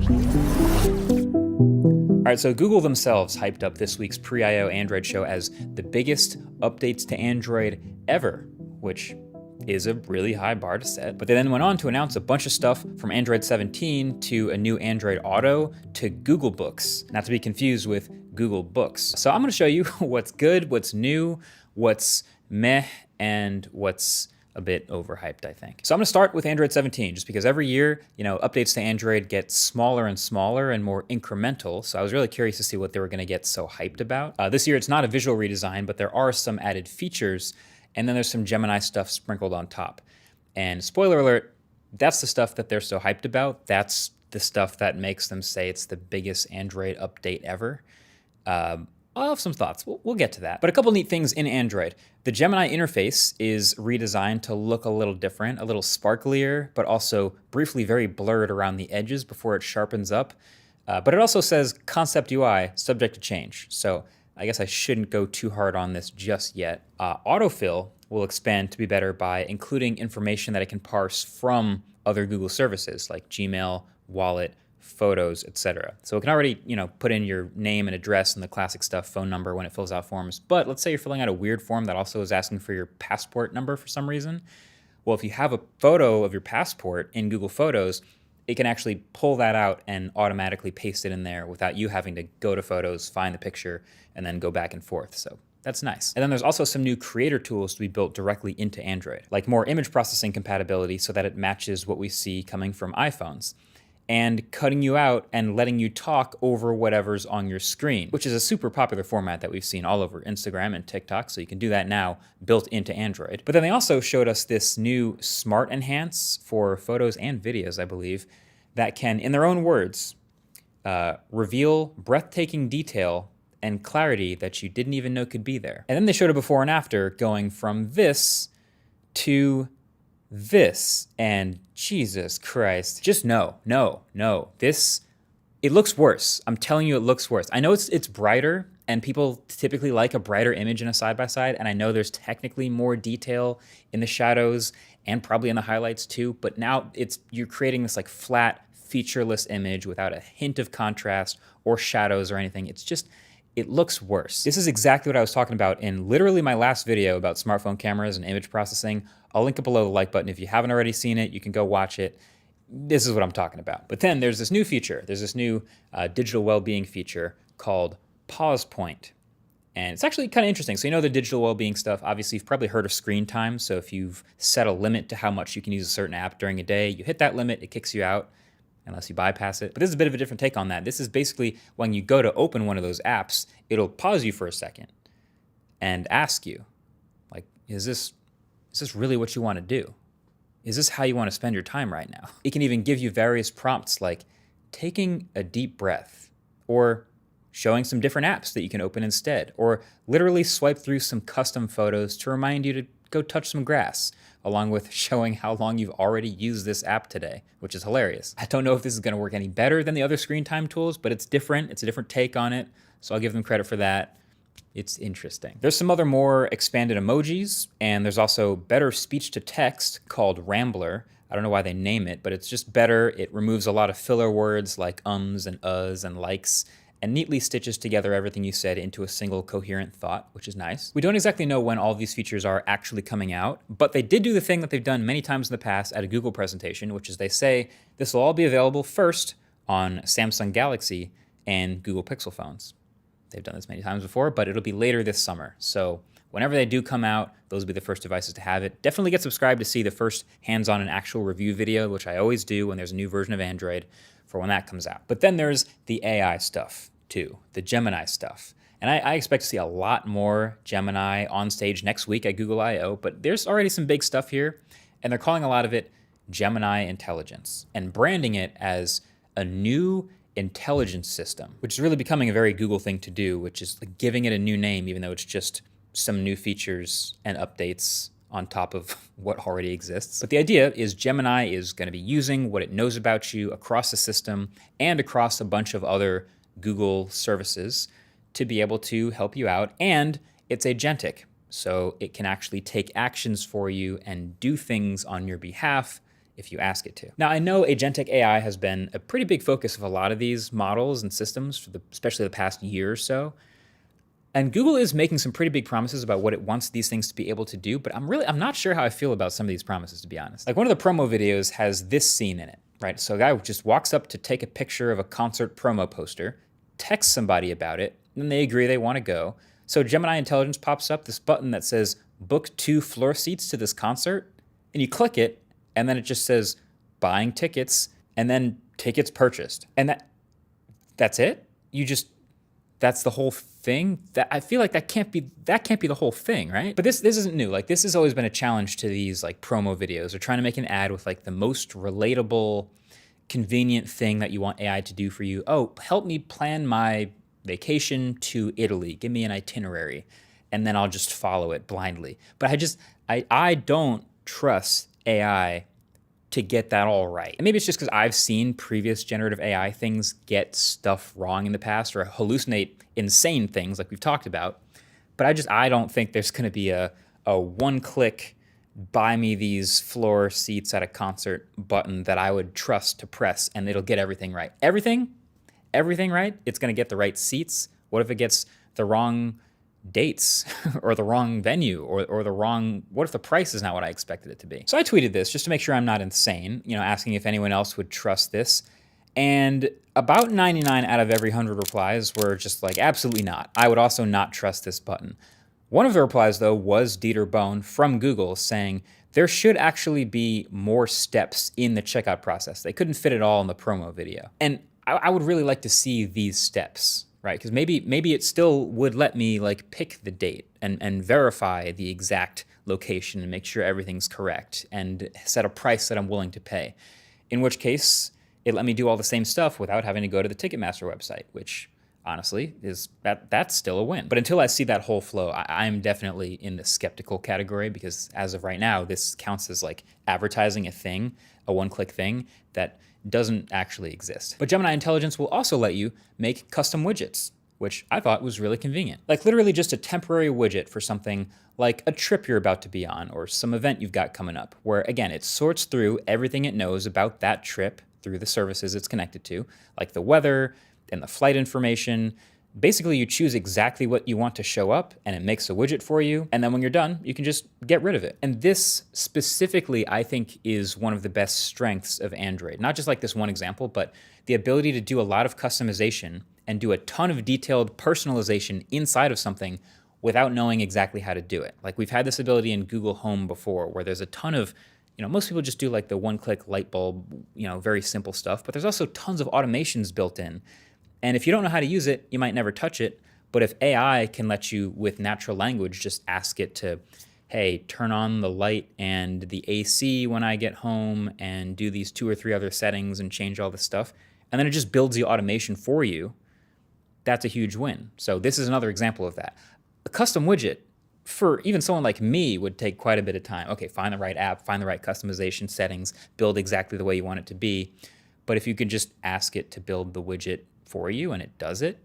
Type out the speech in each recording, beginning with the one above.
All right, so Google themselves hyped up this week's Pre-I.O. Android show as the biggest updates to Android ever, which is a really high bar to set. But they then went on to announce a bunch of stuff from Android 17 to a new Android Auto to Google Books, not to be confused with Google Books. So I'm gonna show you what's good, what's new, what's meh, and what's a bit overhyped, I think. So I'm gonna start with Android 17, just because every year, updates to Android get smaller and smaller and more incremental. So I was really curious to see what they were gonna get so hyped about. This year, it's not a visual redesign, but there are some added features, and then there's some Gemini stuff sprinkled on top. And spoiler alert, that's the stuff that they're so hyped about. That's the stuff that makes them say it's the biggest Android update ever. I'll have some thoughts. We'll get to that. But a couple neat things in Android. The Gemini interface is redesigned to look a little different, a little sparklier, but also briefly very blurred around the edges before it sharpens up. But it also says Concept UI, subject to change. So I guess I shouldn't go too hard on this just yet. Autofill will expand to be better by including information that it can parse from other Google services like Gmail, Wallet, Photos, etc. So it can already, put in your name and address and the classic stuff, phone number when it fills out forms. But let's say you're filling out a weird form that also is asking for your passport number for some reason. Well, if you have a photo of your passport in Google Photos, it can actually pull that out and automatically paste it in there without you having to go to Photos, find the picture, and then go back and forth. So that's nice. And then there's also some new creator tools to be built directly into Android, like more image processing compatibility so that it matches what we see coming from iPhones, and cutting you out and letting you talk over whatever's on your screen, which is a super popular format that we've seen all over Instagram and TikTok, so you can do that now built into Android. But then they also showed us this new Smart Enhance for photos and videos, I believe, that can, in their own words, reveal breathtaking detail and clarity that you didn't even know could be there. And then they showed a before and after going from this to this, and Jesus Christ, just no. This, it looks worse. I'm telling you, it looks worse. I know it's brighter, and people typically like a brighter image in a side-by-side, and I know there's technically more detail in the shadows and probably in the highlights too, but now you're creating this like flat, featureless image without a hint of contrast or shadows or anything. It looks worse. This is exactly what I was talking about in literally my last video about smartphone cameras and image processing. I'll link it below the like button. If you haven't already seen it, you can go watch it. This is what I'm talking about. But then there's this new feature. There's this new digital well-being feature called Pause Point. And it's actually kind of interesting. So the digital well-being stuff, obviously you've probably heard of screen time. So if you've set a limit to how much you can use a certain app during a day, you hit that limit, it kicks you out, unless you bypass it. But this is a bit of a different take on that. This is basically when you go to open one of those apps, it'll pause you for a second and ask you, like, is this really what you want to do? Is this how you want to spend your time right now? It can even give you various prompts like taking a deep breath, or showing some different apps that you can open instead, or literally swipe through some custom photos to remind you to go touch some grass, along with showing how long you've already used this app today, which is hilarious. I don't know if this is gonna work any better than the other screen time tools, but it's different. It's a different take on it, so I'll give them credit for that. It's interesting. There's some other more expanded emojis, and there's also better speech to text called Rambler. I don't know why they name it, but it's just better. It removes a lot of filler words like ums and uhs and likes, and neatly stitches together everything you said into a single coherent thought, which is nice. We don't exactly know when all these features are actually coming out, but they did do the thing that they've done many times in the past at a Google presentation, which is they say this will all be available first on Samsung Galaxy and Google Pixel phones. They've done this many times before, but it'll be later this summer. So whenever they do come out, those will be the first devices to have it. Definitely get subscribed to see the first hands-on and actual review video, which I always do when there's a new version of Android, for when that comes out. But then there's the AI stuff too, the Gemini stuff. And I expect to see a lot more Gemini on stage next week at Google I/O, but there's already some big stuff here, and they're calling a lot of it Gemini Intelligence and branding it as a new intelligence system, which is really becoming a very Google thing to do, which is like giving it a new name, even though it's just some new features and updates on top of what already exists. But the idea is Gemini is going to be using what it knows about you across the system and across a bunch of other Google services to be able to help you out. And it's agentic, so it can actually take actions for you and do things on your behalf if you ask it to. Now, I know agentic AI has been a pretty big focus of a lot of these models and systems, especially the past year or so. And Google is making some pretty big promises about what it wants these things to be able to do, but I'm not sure how I feel about some of these promises, to be honest. Like one of the promo videos has this scene in it, right? So a guy just walks up to take a picture of a concert promo poster, texts somebody about it, and they agree they want to go. So Gemini Intelligence pops up this button that says, book 2 floor seats to this concert, and you click it, and then it just says, buying tickets, and then tickets purchased. And that's it? That's the whole thing? That I feel like that can't be the whole thing, right? But this isn't new. Like this has always been a challenge to these like promo videos. They're trying to make an ad with like the most relatable, convenient thing that you want AI to do for you. Oh, help me plan my vacation to Italy. Give me an itinerary. And then I'll just follow it blindly. But I don't trust AI to get that all right. And maybe it's just because I've seen previous generative AI things get stuff wrong in the past or hallucinate insane things like we've talked about. But I don't think there's going to be a one-click buy me these floor seats at a concert button that I would trust to press and it'll get everything right. Everything right? It's going to get the right seats. What if it gets the wrong dates or the wrong venue or the wrong, what if the price is not what I expected it to be? So I tweeted this just to make sure I'm not insane, asking if anyone else would trust this. And about 99 out of every 100 replies were just like, absolutely not. I would also not trust this button. One of the replies, though, was Dieter Bohn from Google saying there should actually be more steps in the checkout process. They couldn't fit it all in the promo video. And I would really like to see these steps, right? Because maybe it still would let me like pick the date and verify the exact location and make sure everything's correct and set a price that I'm willing to pay. In which case, it let me do all the same stuff without having to go to the Ticketmaster website, which honestly is that's still a win. But until I see that whole flow, I'm definitely in the skeptical category because as of right now, this counts as like advertising a thing, a one-click thing that doesn't actually exist. But Gemini Intelligence will also let you make custom widgets, which I thought was really convenient. Like literally just a temporary widget for something like a trip you're about to be on or some event you've got coming up, where again, it sorts through everything it knows about that trip through the services it's connected to, like the weather and the flight information. Basically, you choose exactly what you want to show up and it makes a widget for you. And then when you're done, you can just get rid of it. And this specifically, I think, is one of the best strengths of Android. Not just like this one example, but the ability to do a lot of customization and do a ton of detailed personalization inside of something without knowing exactly how to do it. Like we've had this ability in Google Home before where there's a ton of, most people just do like the one-click light bulb, very simple stuff, but there's also tons of automations built in. And if you don't know how to use it, you might never touch it. But if AI can let you, with natural language, just ask it to, hey, turn on the light and the AC when I get home and do these 2 or 3 other settings and change all this stuff, and then it just builds the automation for you, that's a huge win. So this is another example of that. A custom widget, for even someone like me, would take quite a bit of time. Okay, find the right app, find the right customization settings, build exactly the way you want it to be. But if you could just ask it to build the widget for you and it does it,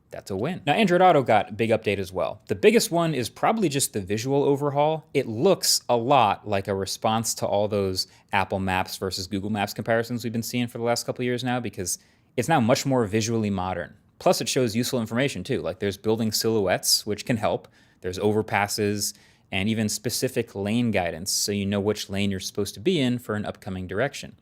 that's a win. Now, Android Auto got a big update as well. The biggest one is probably just the visual overhaul. It looks a lot like a response to all those Apple Maps versus Google Maps comparisons we've been seeing for the last couple of years now, because it's now much more visually modern. Plus, it shows useful information too. Like there's building silhouettes, which can help. There's overpasses and even specific lane guidance, so you know which lane you're supposed to be in for an upcoming direction.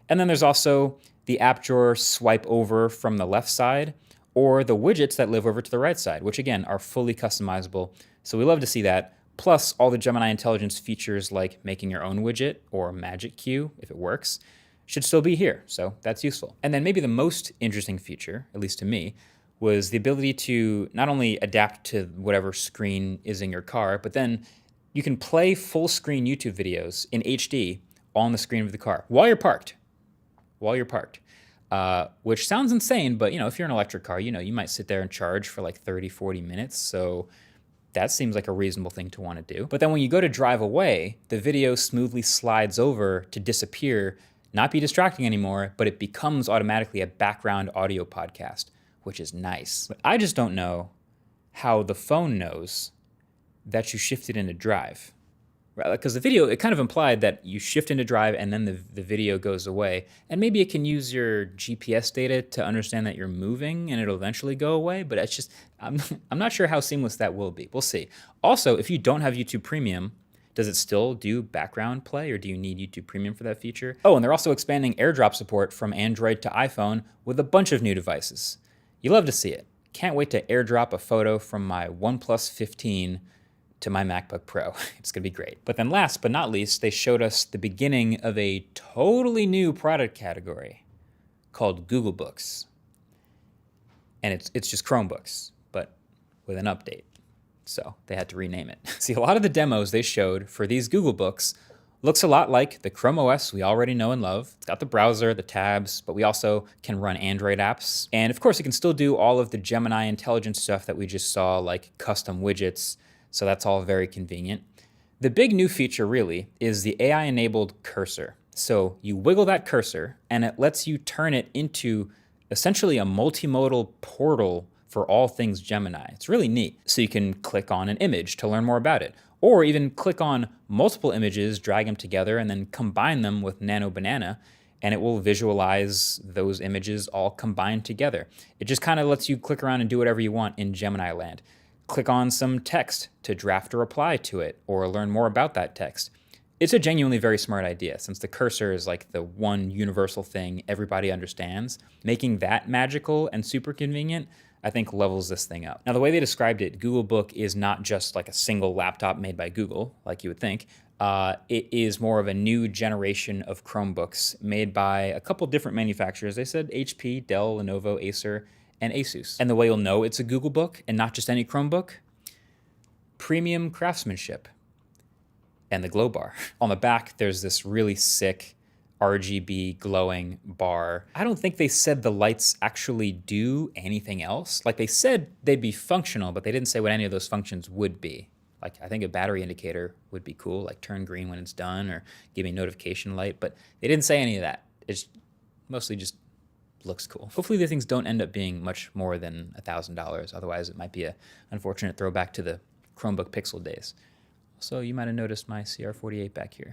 And then there's also the app drawer swipe over from the left side, or the widgets that live over to the right side, which again are fully customizable. So we love to see that. Plus all the Gemini Intelligence features like making your own widget or Magic Queue, if it works, should still be here. So that's useful. And then maybe the most interesting feature, at least to me, was the ability to not only adapt to whatever screen is in your car, but then you can play full screen YouTube videos in HD on the screen of the car while you're parked. Which sounds insane, but if you're an electric car, you might sit there and charge for like 30, 40 minutes. So that seems like a reasonable thing to want to do. But then when you go to drive away, the video smoothly slides over to disappear, not be distracting anymore, but it becomes automatically a background audio podcast, which is nice. But I just don't know how the phone knows that you shifted into drive. Because the video, it kind of implied that you shift into drive and then the video goes away. And maybe it can use your GPS data to understand that you're moving and it'll eventually go away. But it's just, I'm not sure how seamless that will be. We'll see. Also, if you don't have YouTube Premium, does it still do background play, or do you need YouTube Premium for that feature? Oh, and they're also expanding AirDrop support from Android to iPhone with a bunch of new devices. You love to see it. Can't wait to AirDrop a photo from my OnePlus 15 to my MacBook Pro. It's gonna be great. But then last but not least, they showed us the beginning of a totally new product category called Google Books. And it's just Chromebooks, but with an update. So they had to rename it. See, a lot of the demos they showed for these Google Books looks a lot like the Chrome OS we already know and love. It's got the browser, the tabs, but we also can run Android apps. And of course, it can still do all of the Gemini intelligence stuff that we just saw, like custom widgets. So that's all very convenient. The big new feature really is the AI-enabled cursor. So you wiggle that cursor and it lets you turn it into essentially a multimodal portal for all things Gemini. It's really neat. So you can click on an image to learn more about it, or even click on multiple images, drag them together, and then combine them with Nano Banana, and it will visualize those images all combined together. It just kind of lets you click around and do whatever you want in Gemini land. Click on some text to draft a reply to it or learn more about that text. It's a genuinely very smart idea, since the cursor is like the one universal thing everybody understands. Making that magical and super convenient, I think, levels this thing up. Now, the way they described it, Google Book is not just like a single laptop made by Google, like you would think. It is more of a new generation of Chromebooks made by a couple different manufacturers. They said HP, Dell, Lenovo, Acer, and Asus. And the way you'll know it's a Google Book and not just any Chromebook, premium craftsmanship and the glow bar. On the back, there's this really sick RGB glowing bar. I don't think they said the lights actually do anything else. Like, they said they'd be functional, but they didn't say what any of those functions would be. Like, I think a battery indicator would be cool, like turn green when it's done or give me a notification light, but they didn't say any of that. It's mostly just looks cool. Hopefully the things don't end up being much more than $1,000. Otherwise it might be an unfortunate throwback to the Chromebook Pixel days. So you might have noticed my CR48 back here.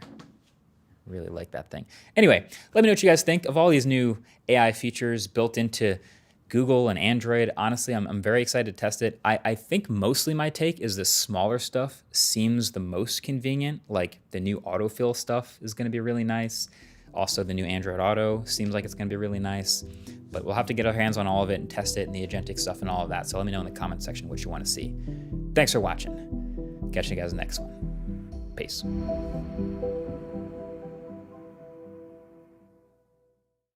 Really like that thing. Anyway, let me know what you guys think of all these new AI features built into Google and Android. Honestly, I'm very excited to test it. I think mostly my take is the smaller stuff seems the most convenient. Like the new autofill stuff is gonna be really nice. Also, the new Android Auto seems like it's going to be really nice, but we'll have to get our hands on all of it and test it and the agentic stuff and all of that. So let me know in the comment section what you want to see. Thanks for watching. Catch you guys in the next one. Peace.